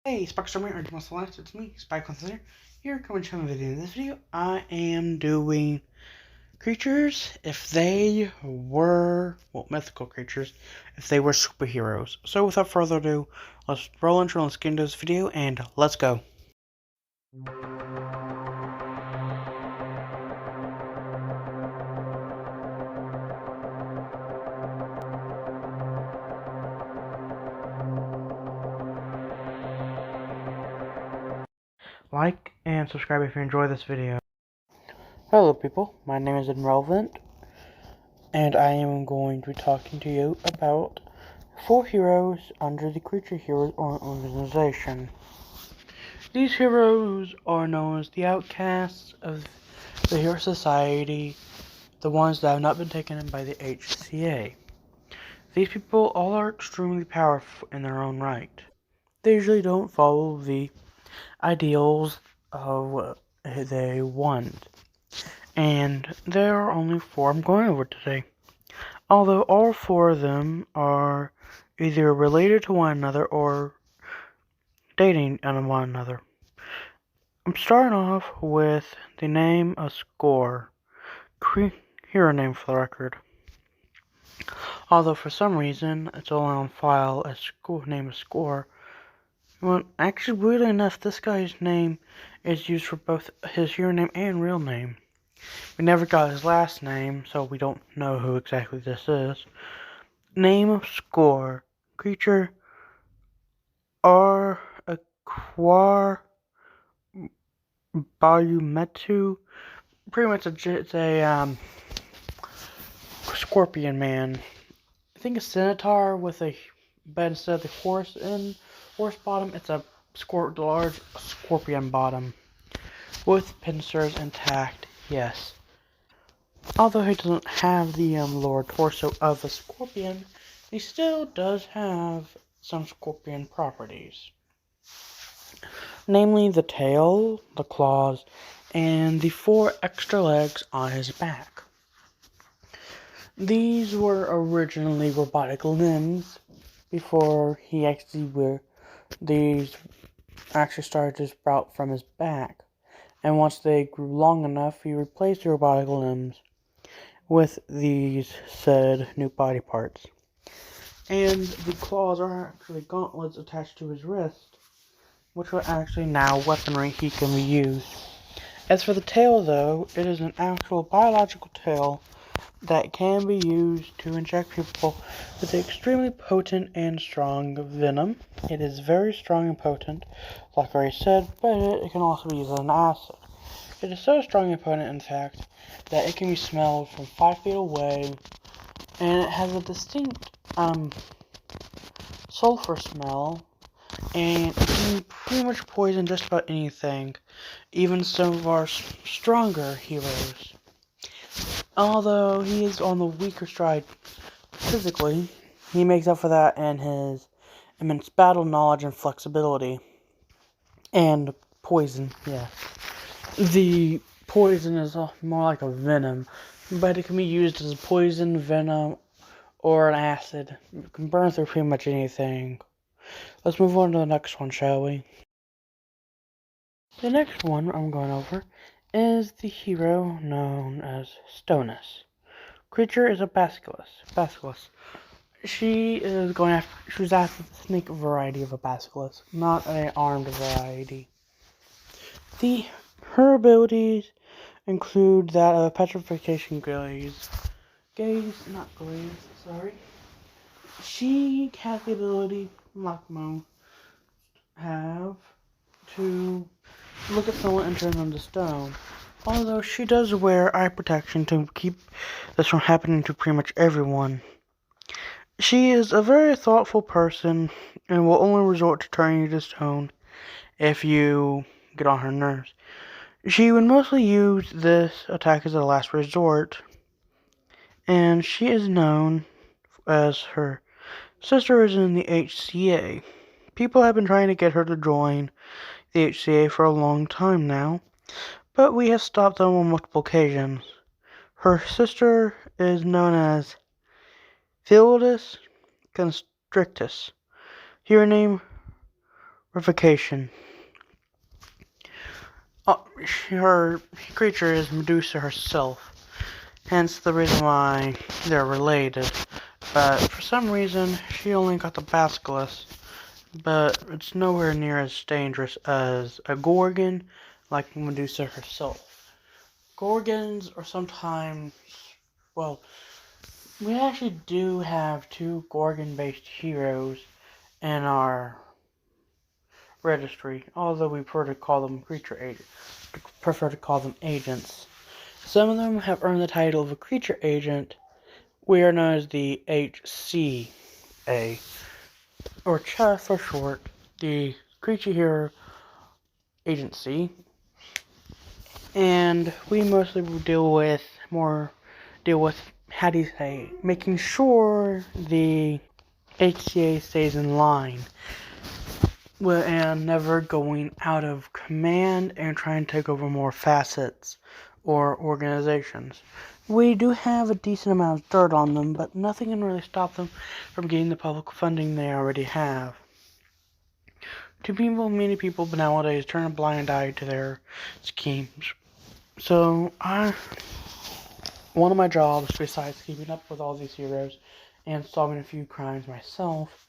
Hey, Sparkstormer, or Thomas Celeste, it's me, Spike1 here, coming to show a video. In this video, I am doing creatures if they were, mythical creatures, if they were superheroes. So without further ado, let's roll intro, let's get into this video, and let's go. Like and subscribe if you enjoy this video. Hello people, my name is Irrelevant, and I am going to be talking to you about 4 heroes under the Creature Heroes organization. These heroes are known as the outcasts of the Hero Society, the ones that have not been taken in by the HCA. These people all are extremely powerful in their own right. They usually don't follow the ideals of what they want. And there are only 4 I'm going over today. Although all 4 of them are either related to one another or dating on one another. I'm starting off with the name of Score. Hero name for the record. Although for some reason it's only on file as name of Score. Well, actually, weirdly enough, this guy's name is used for both his hero name and real name. We never got his last name, so we don't know who exactly this is. Name of Score. Creature are Aquar Bayumetu. Pretty much it's a scorpion man. I think a centaur with a, but instead of the horse bottom, it's a large scorpion bottom with pincers intact. Yes. Although he doesn't have the lower torso of a scorpion, he still does have some scorpion properties. Namely the tail, the claws, and the 4 extra legs on his back. These were originally robotic limbs before these actually started to sprout from his back. And once they grew long enough, he replaced the robotic limbs with these said new body parts. And the claws are actually gauntlets attached to his wrist, which are actually now weaponry he can reuse. As for the tail, though, it is an actual biological tail that can be used to inject people with extremely potent and strong venom. It is very strong and potent, like I already said, but it can also be used as an acid. It is so strong and potent, in fact, that it can be smelled from 5 feet away, and it has a distinct sulfur smell, and it can pretty much poison just about anything, even some of our stronger heroes. Although he is on the weaker side physically, he makes up for that in his immense battle knowledge and flexibility. And poison, yes. The poison is more like a venom, but it can be used as poison, venom, or an acid. It can burn through pretty much anything. Let's move on to the next one, shall we? The next one I'm going over is the hero known as Stonus. Creature is a Basilisk. She was after the snake variety of a Basilisk, not an armed variety. Her abilities include that of petrification She has the ability, like most have, to look at someone and turn them to stone. Although she does wear eye protection to keep this from happening to pretty much everyone. She is a very thoughtful person and will only resort to turning you to stone if you get on her nerves. She would mostly use this attack as a last resort, and she is known as her sister is in the HCA. People have been trying to get her to join the HCA for a long time now, but we have stopped them on multiple occasions. Her sister is known as Philodus Constrictus. Hero name purification. Her creature is Medusa herself, hence the reason why they're related. But for some reason, she only got the Basilisk, but it's nowhere near as dangerous as a Gorgon, like Medusa herself. Gorgons are sometimes, well, we actually do have 2 Gorgon-based heroes in our registry, although we prefer to call them agents. Some of them have earned the title of a creature agent. We are known as the HCA, or CHA for short, the Creature Hero Agency. And we mostly deal with, how do you say, making sure the HCA stays in line. And never going out of command and trying to take over more facets or organizations. We do have a decent amount of dirt on them, but nothing can really stop them from getting the public funding they already have. Many people nowadays turn a blind eye to their schemes. So, one of my jobs, besides keeping up with all these heroes and solving a few crimes myself,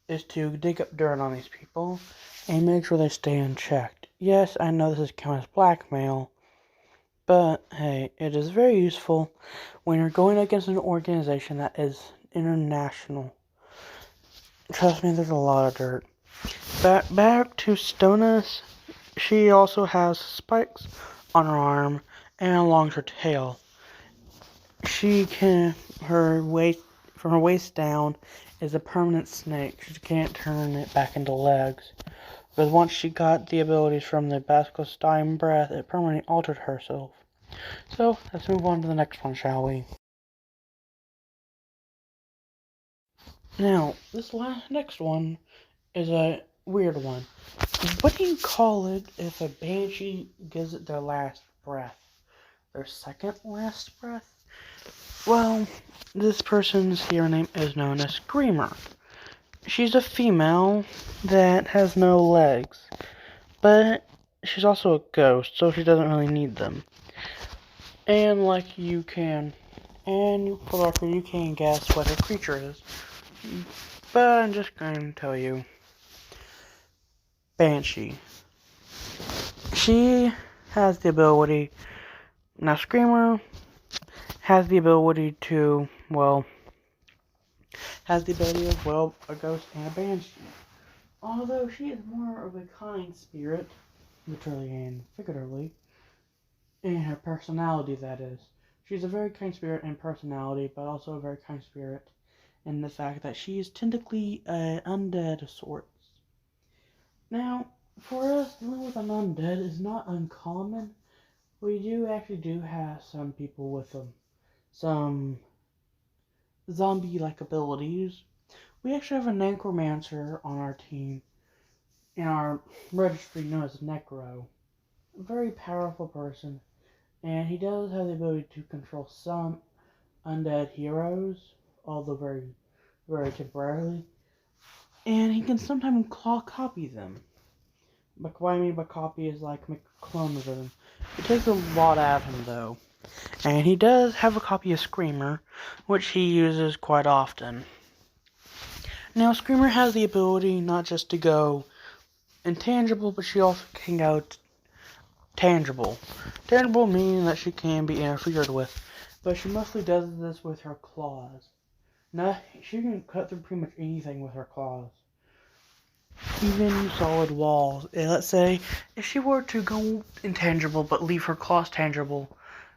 is to dig up dirt on these people and make sure they stay unchecked. Yes, I know this is counted as blackmail, but hey, it is very useful when you're going against an organization that is international. Trust me, there's a lot of dirt. Back to Stonas. She also has spikes on her arm and along her tail. From her waist down is a permanent snake. She can't turn it back into legs. But once she got the abilities from the Basilisk Time Breath, it permanently altered herself. So, let's move on to the next one, shall we? Now, this next one is a weird one. What do you call it if a banshee gives it their last breath? Their second last breath? Well, this person's hero name is known as Screamer. She's a female that has no legs, but she's also a ghost, so she doesn't really need them. And for the record, you can guess what her creature is, but I'm just going to tell you. Banshee. She has the ability, now Screamer has the ability of, a ghost and a banshee. Although she is more of a kind spirit, literally and figuratively, in her personality, that is. She's a very kind spirit in personality, but also a very kind spirit in the fact that she is technically an undead of sorts. Now, for us, dealing with an undead is not uncommon. We do have some people with some zombie-like abilities. We actually have a necromancer on our team, in our registry known as Necro. A very powerful person, and he does have the ability to control some undead heroes, although very, very temporarily. And he can sometimes copy them. But what I mean by copy is like make a clone of them. It takes a lot out of him though. And he does have a copy of Screamer, which he uses quite often. Now Screamer has the ability not just to go intangible, but she also can go tangible. Tangible meaning that she can be interfered with, but she mostly does this with her claws. Now, she can cut through pretty much anything with her claws. Even solid walls. Let's say, if she were to go intangible but leave her claws tangible,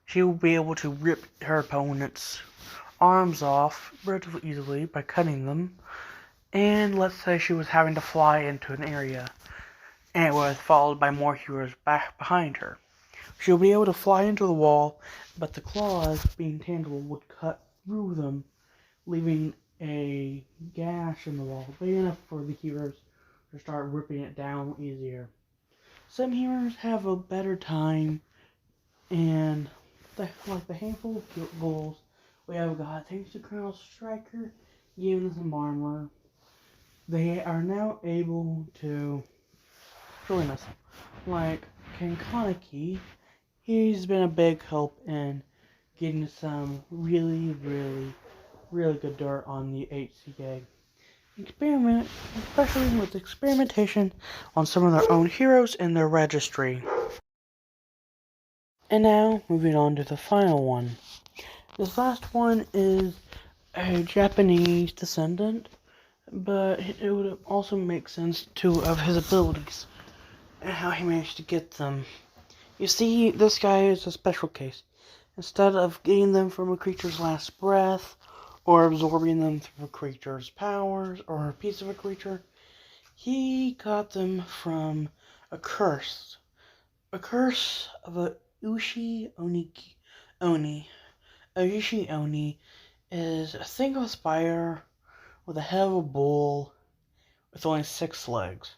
she will be able to rip her opponent's arms off relatively easily by cutting them. And let's say she was having to fly into an area, and it was followed by more heroes back behind her. She'll be able to fly into the wall, but the claws, being tangible, would cut through them, leaving a gash in the wall, big enough for the heroes to start ripping it down easier. Some heroes have a better time, and the handful of goals we have got, thanks to Colonel Striker giving us some armor, they are now able to really miss him. Like King Kaneki, he's been a big help in getting some really good dirt on the HCA. Experiment, especially with experimentation on some of their own heroes in their registry. And now, moving on to the final one. This last one is a Japanese descendant, but it would also make sense too of his abilities and how he managed to get them. You see, this guy is a special case. Instead of getting them from a creature's last breath, or absorbing them through a creature's powers, or a piece of a creature, he got them from a curse. A curse of a Ushioni. A Ushioni is a single spire with a head of a bull with only 6 legs.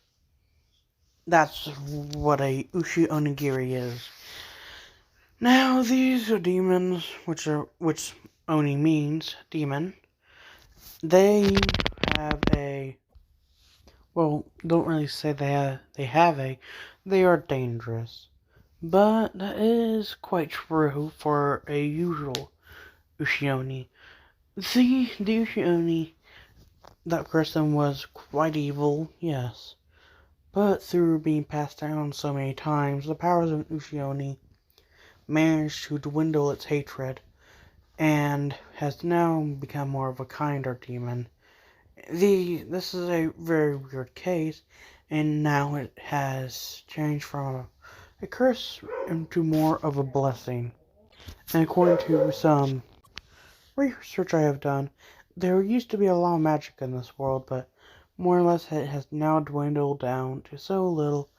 That's what a Ushi-onigiri is. Now, these are demons, which Oni means demon. They have a, well, don't really say they are dangerous. But that is quite true for a usual Ushioni. See, the Ushioni that person was quite evil, yes. But through being passed down so many times, the powers of Ushioni managed to dwindle its hatred, and has now become more of a kinder demon. This is a very weird case, and now it has changed from a curse into more of a blessing. And according to some research I have done, there used to be a lot of magic in this world, but more or less it has now dwindled down to so little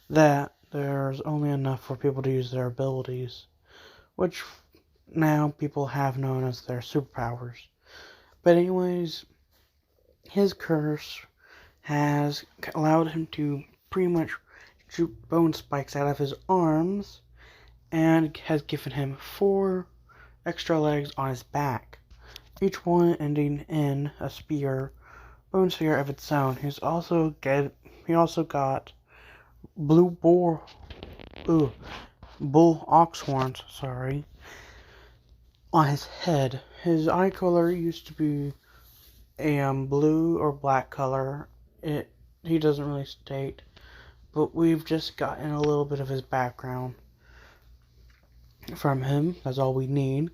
that there's only enough for people to use their abilities, which now people have known as their superpowers. But anyways, his curse has allowed him to pretty much shoot bone spikes out of his arms, and has given him 4 extra legs on his back, each one ending in a bone spear of its own. He also got bull ox horns, on his head. His eye color used to be a blue or black color. He doesn't really state, but we've just gotten a little bit of his background from him. That's all we need.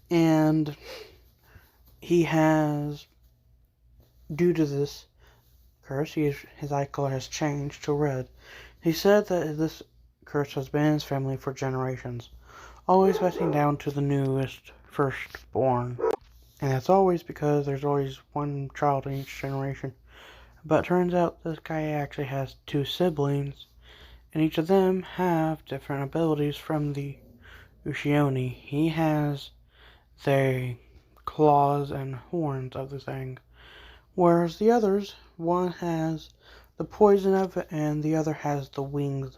And he has, due to this curse, his eye color has changed to red. He said that this curse has been in his family for generations, always passing down to the newest firstborn. And that's always because there's always one child in each generation. But it turns out this guy actually has 2 siblings, and each of them have different abilities from the Ushioni. He has the claws and horns of the thing, whereas the others, one has the poison of it, and the other has the wings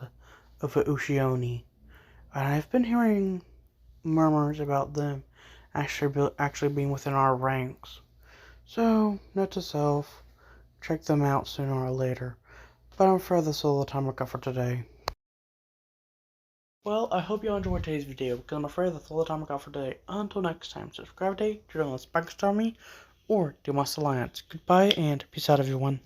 of a Ushioni. And I've been hearing murmurs about them actually being within our ranks. So, note to self, check them out sooner or later. But I'm afraid that's all the time I got for today. Well, I hope you enjoyed today's video, because I'm afraid that's all the time I got for today. Until next time, subscribe today to join the Backstar Me or the Must Alliance. Goodbye and peace out, everyone.